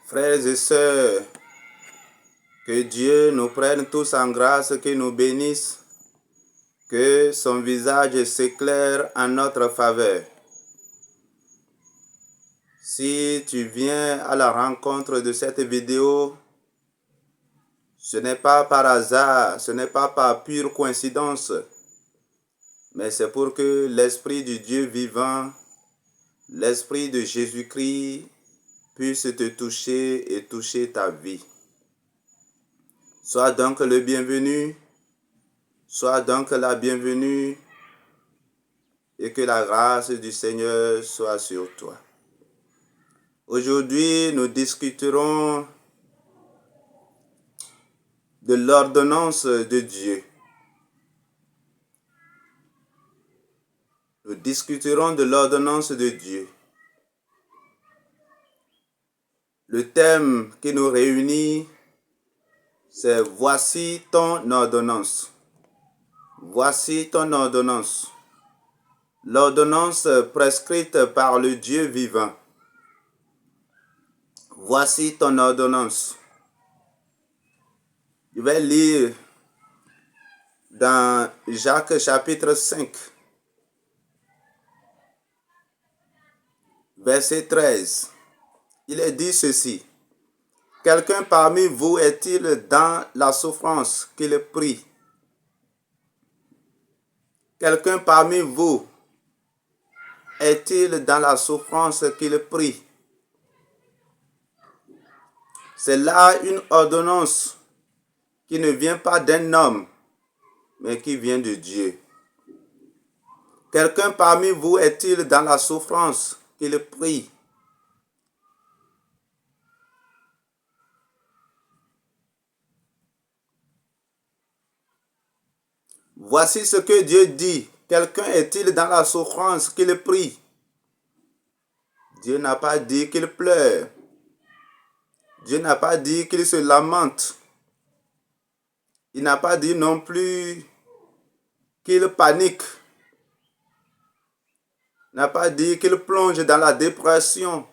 Frères et sœurs, que Dieu nous prenne tous en grâce, qu'il nous bénisse, que son visage s'éclaire en notre faveur. Si tu viens à la rencontre de cette vidéo, ce n'est pas par hasard, ce n'est pas par pure coïncidence, mais c'est pour que l'Esprit du Dieu vivant, l'Esprit de Jésus-Christ puisse te toucher et toucher ta vie. Sois donc le bienvenu, sois donc la bienvenue et que la grâce du Seigneur soit sur toi. Aujourd'hui, nous discuterons de l'ordonnance de Dieu. Nous discuterons de l'ordonnance de Dieu. Le thème qui nous réunit, c'est « Voici ton ordonnance ». Voici ton ordonnance. L'ordonnance prescrite par le Dieu vivant. Voici ton ordonnance. Je vais lire dans Jacques chapitre 5, verset 13. Il est dit ceci. Quelqu'un parmi vous est-il dans la souffrance qu'il prie? Quelqu'un parmi vous est-il dans la souffrance qu'il prie? C'est là une ordonnance qui ne vient pas d'un homme, mais qui vient de Dieu. Quelqu'un parmi vous est-il dans la souffrance qu'il prie? Voici ce que Dieu dit. Quelqu'un est-il dans la souffrance qu'il prie? Dieu n'a pas dit qu'il pleure. Dieu n'a pas dit qu'il se lamente. Il n'a pas dit non plus qu'il panique. Il n'a pas dit qu'il plonge dans la dépression.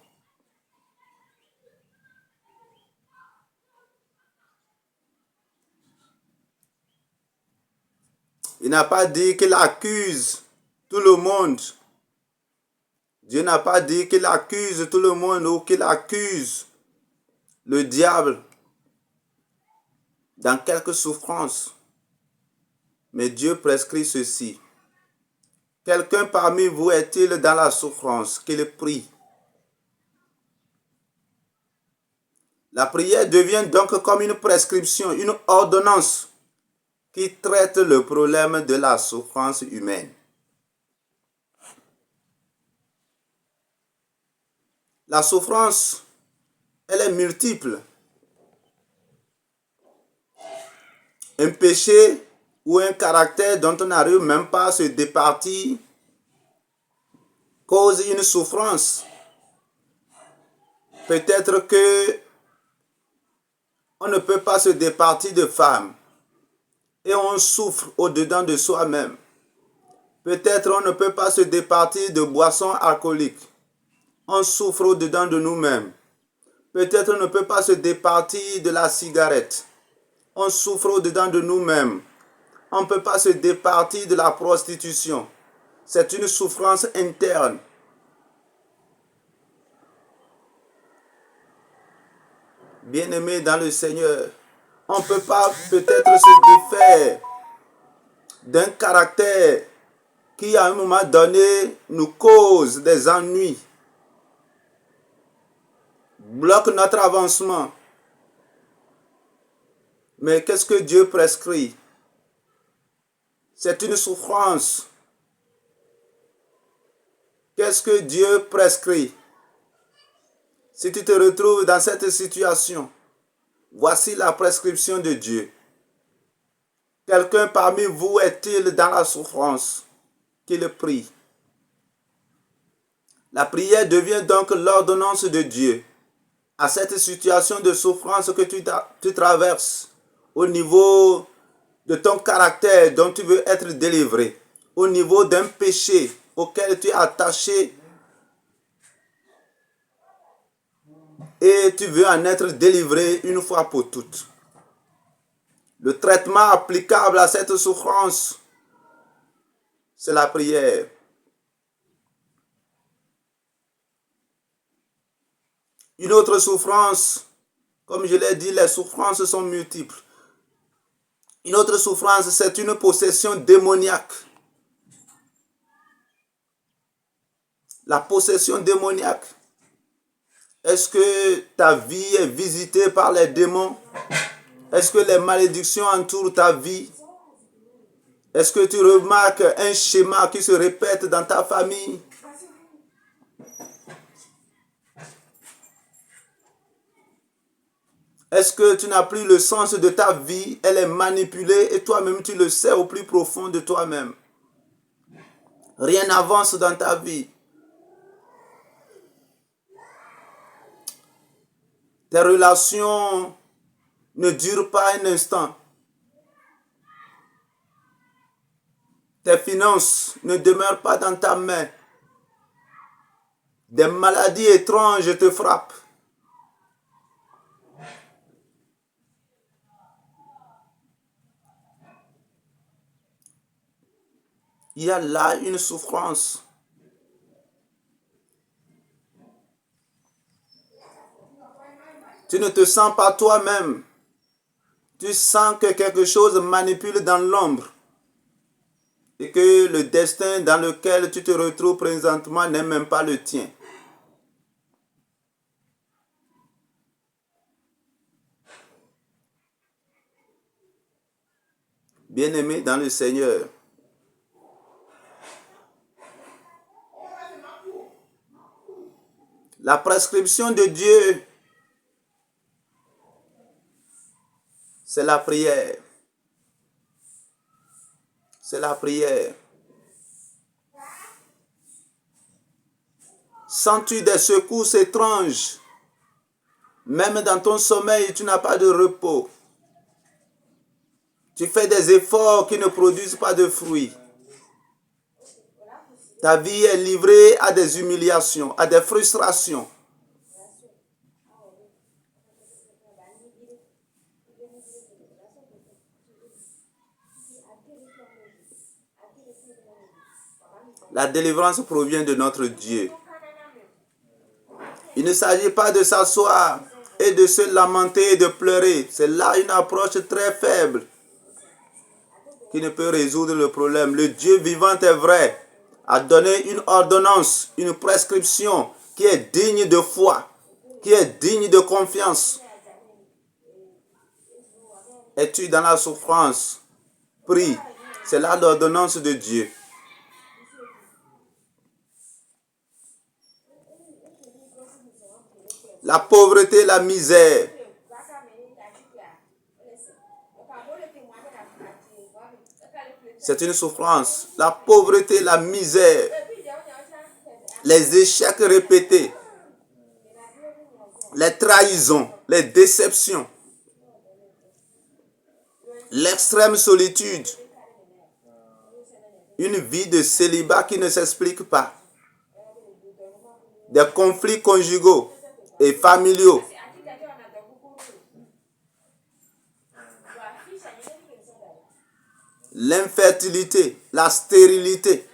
Il n'a pas dit qu'il accuse tout le monde. Dieu n'a pas dit qu'il accuse tout le monde ou qu'il accuse le diable dans quelque souffrance. Mais Dieu prescrit ceci. Quelqu'un parmi vous est-il dans la souffrance qu'il prie? La prière devient donc comme une prescription, une ordonnance qui traite le problème de la souffrance humaine. La souffrance, elle est multiple. Un péché ou un caractère dont on n'arrive même pas à se départir cause une souffrance. Peut-être que on ne peut pas se départir de femmes et on souffre au-dedans de soi-même. Peut-être on ne peut pas se départir de boissons alcooliques. On souffre au-dedans de nous-mêmes. Peut-être on ne peut pas se départir de la cigarette. On souffre au-dedans de nous-mêmes. On ne peut pas se départir de la prostitution. C'est une souffrance interne. Bien-aimés dans le Seigneur, on ne peut pas peut-être se défaire d'un caractère qui à un moment donné nous cause des ennuis, bloque notre avancement. Mais qu'est-ce que Dieu prescrit? C'est une souffrance. Qu'est-ce que Dieu prescrit? Si tu te retrouves dans cette situation, voici la prescription de Dieu. Quelqu'un parmi vous est-il dans la souffrance qu'il prie? La prière devient donc l'ordonnance de Dieu à cette situation de souffrance que tu traverses au niveau de ton caractère dont tu veux être délivré, au niveau d'un péché auquel tu es attaché. et tu veux en être délivré une fois pour toutes. Le traitement applicable à cette souffrance, c'est la prière. Une autre souffrance, comme je l'ai dit, les souffrances sont multiples. Une autre souffrance, c'est une possession démoniaque. La possession démoniaque. Est-ce que ta vie est visitée par les démons? Est-ce que les malédictions entourent ta vie? Est-ce que tu remarques un schéma qui se répète dans ta famille? Est-ce que tu n'as plus le sens de ta vie? Elle est manipulée et toi-même tu le sais au plus profond de toi-même. Rien n'avance dans ta vie. Tes relations ne durent pas un instant. Tes finances ne demeurent pas dans ta main. Des maladies étranges te frappent. Il y a là une souffrance. Tu ne te sens pas toi-même. Tu sens que quelque chose manipule dans l'ombre. Et que le destin dans lequel tu te retrouves présentement n'est même pas le tien. Bien-aimé dans le Seigneur, la prescription de Dieu, c'est la prière. C'est la prière. Sens-tu des secousses étranges? Même dans ton sommeil, tu n'as pas de repos. Tu fais des efforts qui ne produisent pas de fruits. Ta vie est livrée à des humiliations, à des frustrations. La délivrance provient de notre Dieu. Il ne s'agit pas de s'asseoir et de se lamenter et de pleurer. C'est là une approche très faible qui ne peut résoudre le problème. Le Dieu vivant est vrai, a donné une ordonnance, une prescription qui est digne de foi, qui est digne de confiance. Es-tu dans la souffrance? Prie. C'est là l'ordonnance de Dieu. La pauvreté, la misère. C'est une souffrance. La pauvreté, la misère. Les échecs répétés. Les trahisons, les déceptions. L'extrême solitude. Une vie de célibat qui ne s'explique pas. Des conflits conjugaux et familiaux. L'infertilité, la stérilité.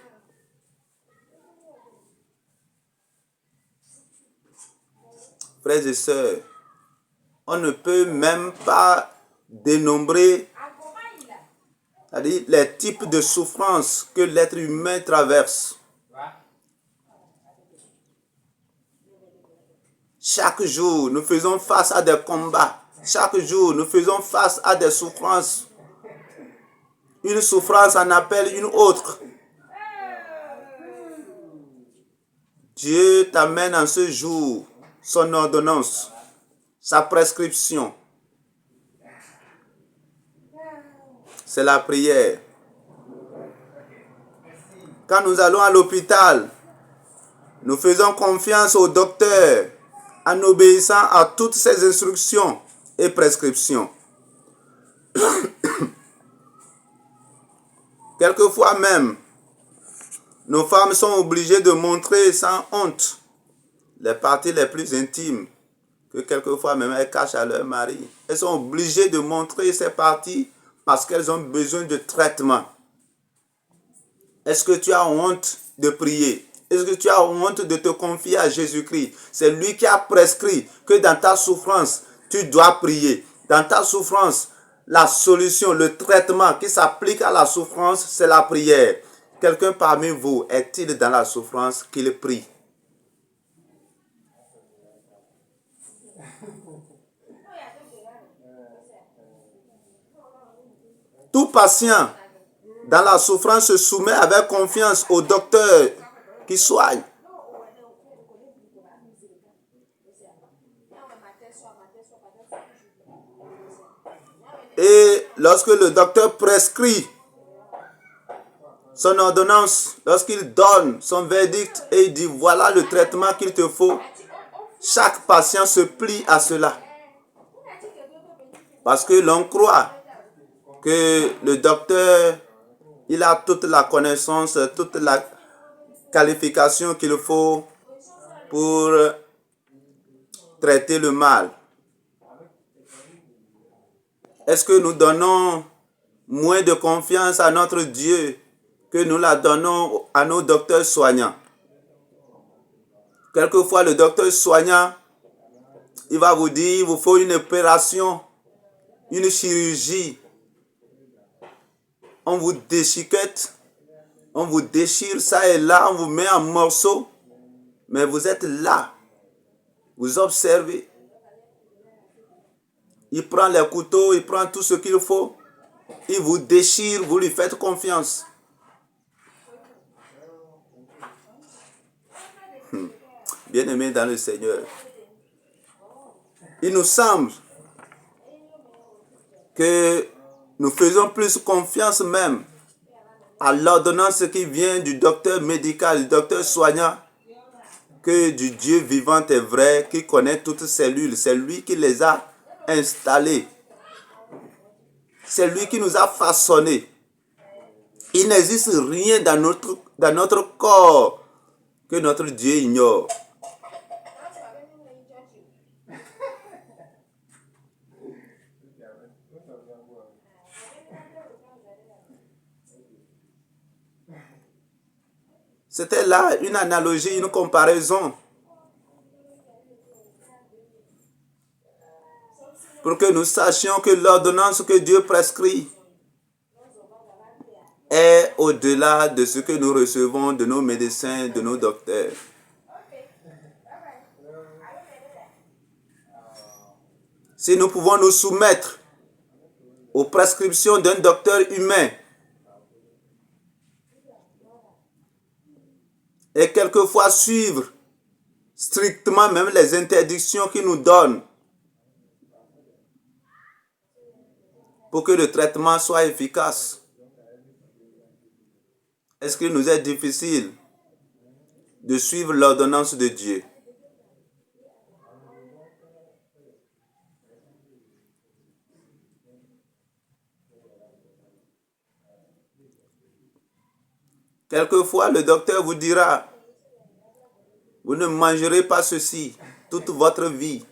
Frères et sœurs, on ne peut même pas dénombrer, c'est-à-dire les types de souffrances que l'être humain traverse. Chaque jour, nous faisons face à des combats. Chaque jour, nous faisons face à des souffrances. Une souffrance en appelle une autre. Dieu t'amène en ce jour son ordonnance, sa prescription. C'est la prière. Quand nous allons à l'hôpital, nous faisons confiance au docteur en obéissant à toutes ses instructions et prescriptions. Quelquefois même, nos femmes sont obligées de montrer sans honte les parties les plus intimes que quelquefois même elles cachent à leur mari. Elles sont obligées de montrer ces parties parce qu'elles ont besoin de traitement. Est-ce que tu as honte de prier? Est-ce que tu as honte de te confier à Jésus-Christ? C'est lui qui a prescrit que dans ta souffrance, tu dois prier. Dans ta souffrance, la solution, le traitement qui s'applique à la souffrance, c'est la prière. Quelqu'un parmi vous est-il dans la souffrance qu'il prie? Tout patient dans la souffrance se soumet avec confiance au docteur qui soigne. Et lorsque le docteur prescrit son ordonnance, lorsqu'il donne son verdict et il dit voilà le traitement qu'il te faut, chaque patient se plie à cela. Parce que l'on croit que le docteur, il a toute la connaissance, toute la qualification qu'il faut pour traiter le mal. Est-ce que nous donnons moins de confiance à notre Dieu que nous la donnons à nos docteurs soignants? Quelquefois, le docteur soignant, il va vous dire, il vous faut une opération, une chirurgie. On vous déchiquette, on vous déchire ça et là, on vous met en morceaux. Mais vous êtes là, vous observez. Il prend les couteaux, il prend tout ce qu'il faut. Il vous déchire, vous lui faites confiance. Bien-aimés dans le Seigneur, il nous semble que nous faisons plus confiance même à l'ordonnance qui vient du docteur médical, du docteur soignant, que du Dieu vivant et vrai qui connaît toutes ces cellules. C'est lui qui les a installées. C'est lui qui nous a façonnés. Il n'existe rien dans notre corps que notre Dieu ignore. C'était là une analogie, une comparaison. Pour que nous sachions que l'ordonnance que Dieu prescrit est au-delà de ce que nous recevons de nos médecins, de nos docteurs. Si nous pouvons nous soumettre aux prescriptions d'un docteur humain et quelquefois suivre strictement même les interdictions qu'il nous donne pour que le traitement soit efficace, est-ce qu'il nous est difficile de suivre l'ordonnance de Dieu? Quelquefois, le docteur vous dira, vous ne mangerez pas ceci toute votre vie.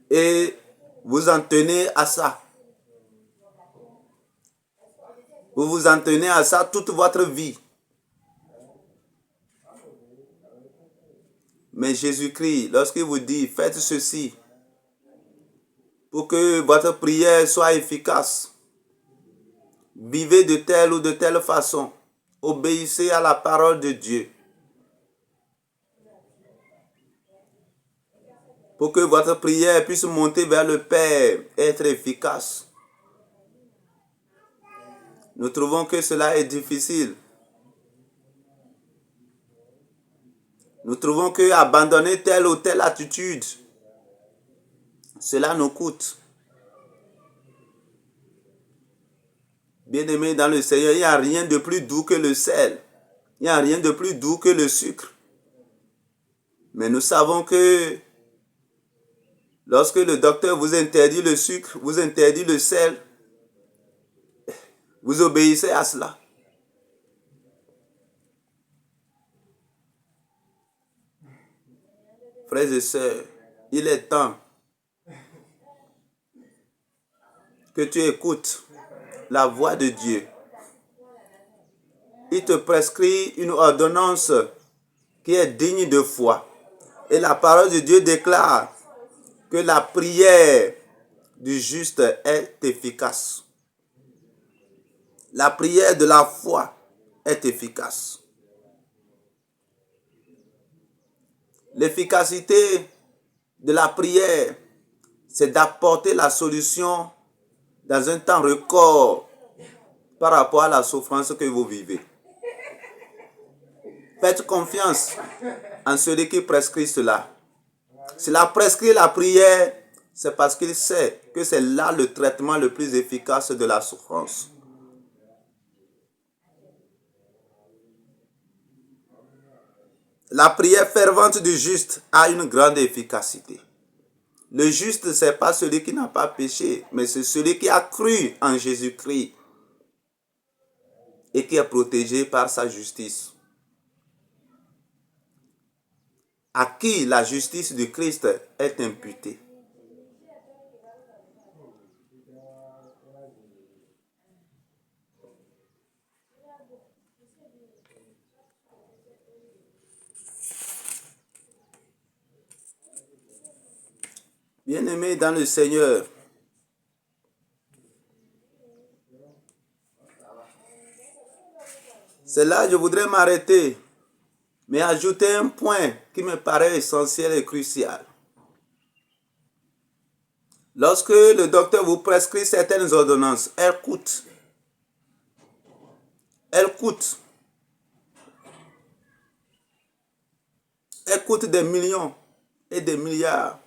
Et vous en tenez à ça. Vous vous en tenez à ça toute votre vie. Mais Jésus-Christ, lorsqu'il vous dit, faites ceci pour que votre prière soit efficace, vivez de telle ou de telle façon, obéissez à la parole de Dieu, pour que votre prière puisse monter vers le Père et être efficace. Nous trouvons que cela est difficile. Nous trouvons que abandonner telle ou telle attitude, cela nous coûte. Bien-aimés dans le Seigneur, il n'y a rien de plus doux que le sel. Il n'y a rien de plus doux que le sucre. Mais nous savons que lorsque le docteur vous interdit le sucre, vous interdit le sel, vous obéissez à cela. Frères et sœurs, il est temps que tu écoutes la voix de Dieu. Il te prescrit une ordonnance qui est digne de foi. Et la parole de Dieu déclare que la prière du juste est efficace. La prière de la foi est efficace. L'efficacité de la prière, c'est d'apporter la solution dans un temps record par rapport à la souffrance que vous vivez. Faites confiance en celui qui prescrit cela. S'il a prescrit la prière, c'est parce qu'il sait que c'est là le traitement le plus efficace de la souffrance. La prière fervente du juste a une grande efficacité. Le juste, ce n'est pas celui qui n'a pas péché, mais c'est celui qui a cru en Jésus-Christ et qui est protégé par sa justice. À qui la justice du Christ est imputée. Bien-aimés dans le Seigneur, c'est là que je voudrais m'arrêter, mais ajouter un point qui me paraît essentiel et crucial. Lorsque le docteur vous prescrit certaines ordonnances, elles coûtent. Elles coûtent. Elles coûtent des millions et des milliards.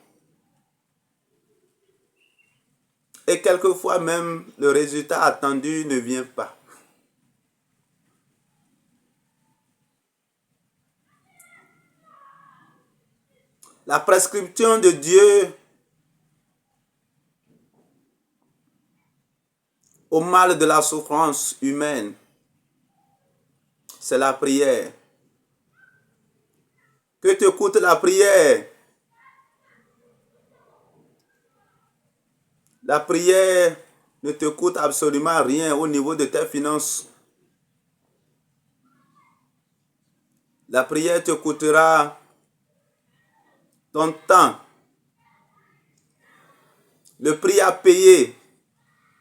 Et quelquefois même, le résultat attendu ne vient pas. La prescription de Dieu au mal de la souffrance humaine, c'est la prière. Que te coûte la prière? La prière ne te coûte absolument rien au niveau de tes finances. La prière te coûtera ton temps. Le prix à payer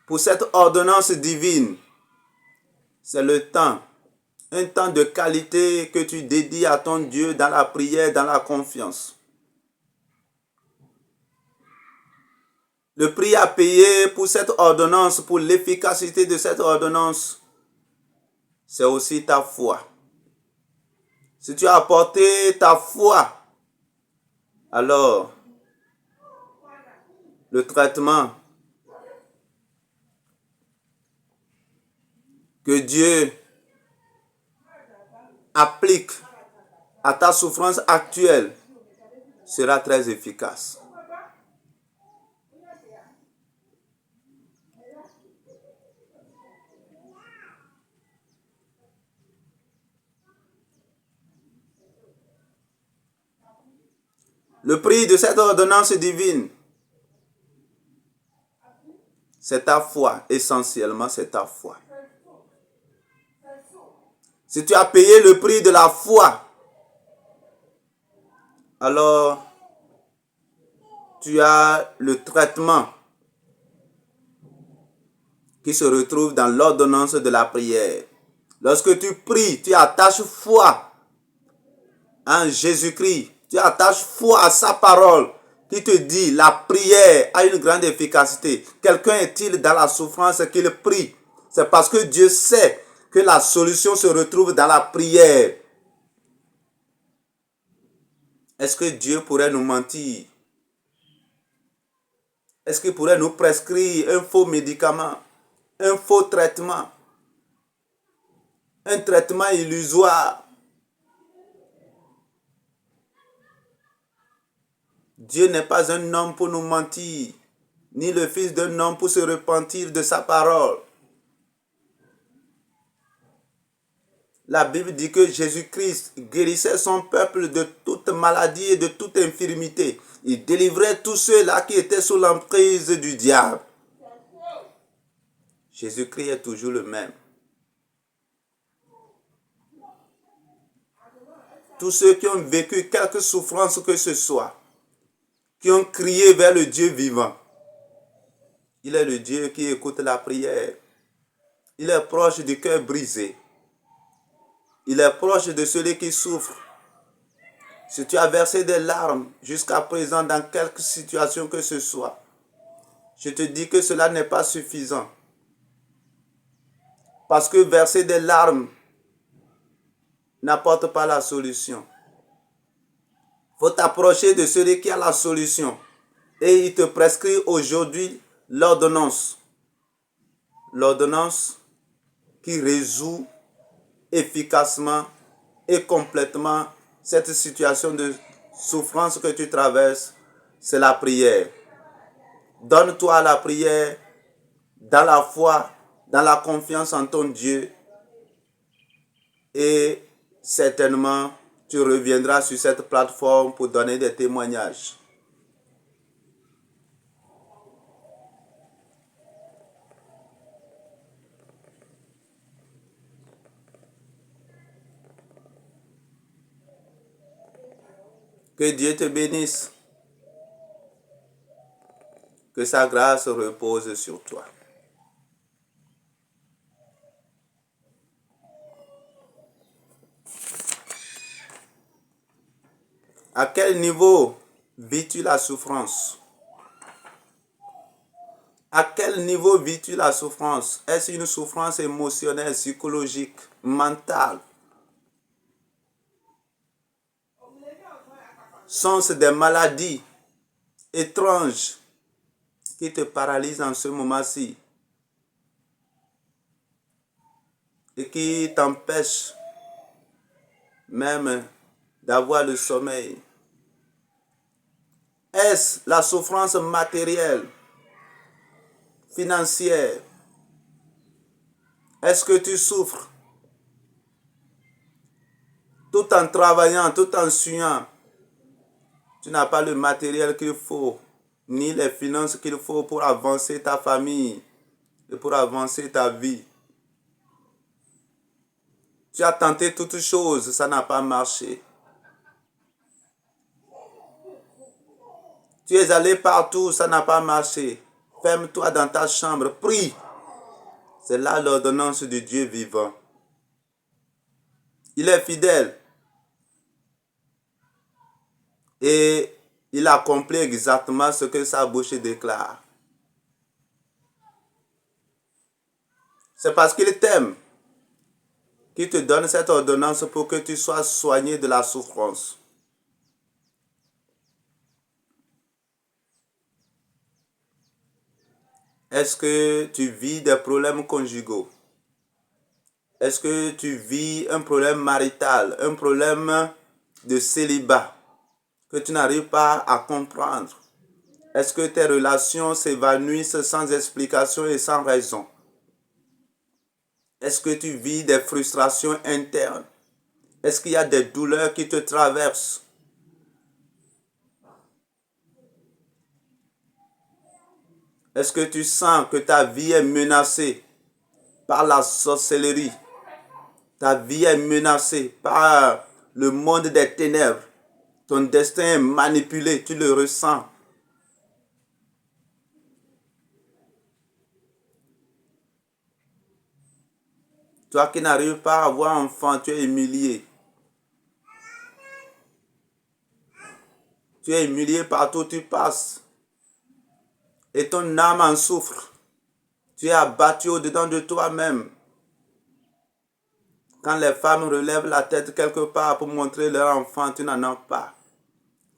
pour cette ordonnance divine, c'est le temps. Un temps de qualité que tu dédies à ton Dieu dans la prière, dans la confiance. Le prix à payer pour cette ordonnance, pour l'efficacité de cette ordonnance, c'est aussi ta foi. Si tu as apporté ta foi, alors le traitement que Dieu applique à ta souffrance actuelle sera très efficace. Le prix de cette ordonnance divine, c'est ta foi. Essentiellement, c'est ta foi. Si tu as payé le prix de la foi, alors tu as le traitement qui se retrouve dans l'ordonnance de la prière. Lorsque tu pries, tu attaches foi en Jésus-Christ. Tu attaches foi à sa parole qui te dit la prière a une grande efficacité. Quelqu'un est-il dans la souffrance qu'il prie? C'est parce que Dieu sait que la solution se retrouve dans la prière. Est-ce que Dieu pourrait nous mentir? Est-ce qu'il pourrait nous prescrire un faux médicament, un faux traitement, un traitement illusoire? Dieu n'est pas un homme pour nous mentir, ni le fils d'un homme pour se repentir de sa parole. la Bible dit que Jésus-Christ guérissait son peuple de toute maladie et de toute infirmité. Il délivrait tous ceux-là qui étaient sous l'emprise du diable. Jésus-Christ est toujours le même. Tous ceux qui ont vécu quelque souffrance que ce soit, qui ont crié vers le Dieu vivant, il est le Dieu qui écoute la prière. Il est proche du cœur brisé. Il est proche de celui qui souffre. Si tu as versé des larmes jusqu'à présent dans quelque situation que ce soit, je te dis que cela n'est pas suffisant. Parce que verser des larmes n'apporte pas la solution. Il faut t'approcher de celui qui a la solution. Et il te prescrit aujourd'hui l'ordonnance. L'ordonnance qui résout efficacement et complètement cette situation de souffrance que tu traverses, c'est la prière. Donne-toi à la prière dans la foi, dans la confiance en ton Dieu et certainement tu reviendras sur cette plateforme pour donner des témoignages. Que Dieu te bénisse. Que sa grâce repose sur toi. À quel niveau vis-tu la souffrance? À quel niveau vis-tu la souffrance? Est-ce une souffrance émotionnelle, psychologique, mentale? Sont-ce des maladies étranges qui te paralysent en ce moment-ci et qui t'empêchent même d'avoir le sommeil? Est-ce la souffrance matérielle, financière? Est-ce que tu souffres tout en travaillant, tout en suant? Tu n'as pas le matériel qu'il faut, ni les finances qu'il faut pour avancer ta famille et pour avancer ta vie. Tu as tenté toutes choses, ça n'a pas marché. Tu es allé partout, ça n'a pas marché. Ferme-toi dans ta chambre, prie. C'est là l'ordonnance du Dieu vivant. Il est fidèle. Et il accomplit exactement ce que sa bouche déclare. C'est parce qu'il t'aime qu'il te donne cette ordonnance pour que tu sois soigné de la souffrance. Est-ce que tu vis des problèmes conjugaux? Est-ce que tu vis un problème marital, un problème de célibat que tu n'arrives pas à comprendre? Est-ce que tes relations s'évanouissent sans explication et sans raison? Est-ce que tu vis des frustrations internes? Est-ce qu'il y a des douleurs qui te traversent? Est-ce que tu sens que ta vie est menacée par la sorcellerie? Ta vie est menacée par le monde des ténèbres. Ton destin est manipulé, tu le ressens. Toi qui n'arrives pas à avoir enfant, tu es humilié. Tu es humilié partout où tu passes. Et ton âme en souffre. Tu es abattu au-dedans de toi-même. Quand les femmes relèvent la tête quelque part pour montrer leur enfant, tu n'en as pas.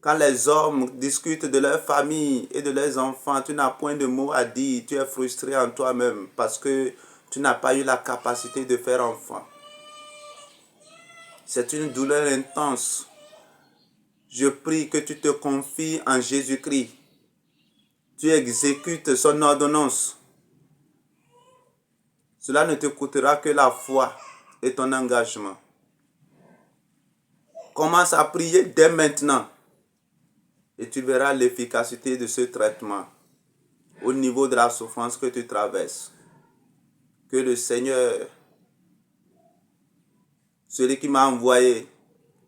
Quand les hommes discutent de leur famille et de leurs enfants, tu n'as point de mots à dire. Tu es frustré en toi-même parce que tu n'as pas eu la capacité de faire enfant. C'est une douleur intense. Je prie que tu te confies en Jésus-Christ. Tu exécutes son ordonnance. Cela ne te coûtera que la foi et ton engagement. Commence à prier dès maintenant. Et tu verras l'efficacité de ce traitement au niveau de la souffrance que tu traverses. Que le Seigneur, celui qui m'a envoyé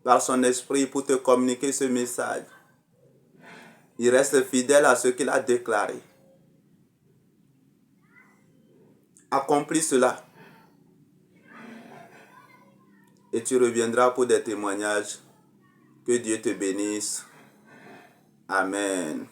par son esprit pour te communiquer ce message, il reste fidèle à ce qu'il a déclaré. Accomplis cela. Et tu reviendras pour des témoignages. Que Dieu te bénisse. Amen.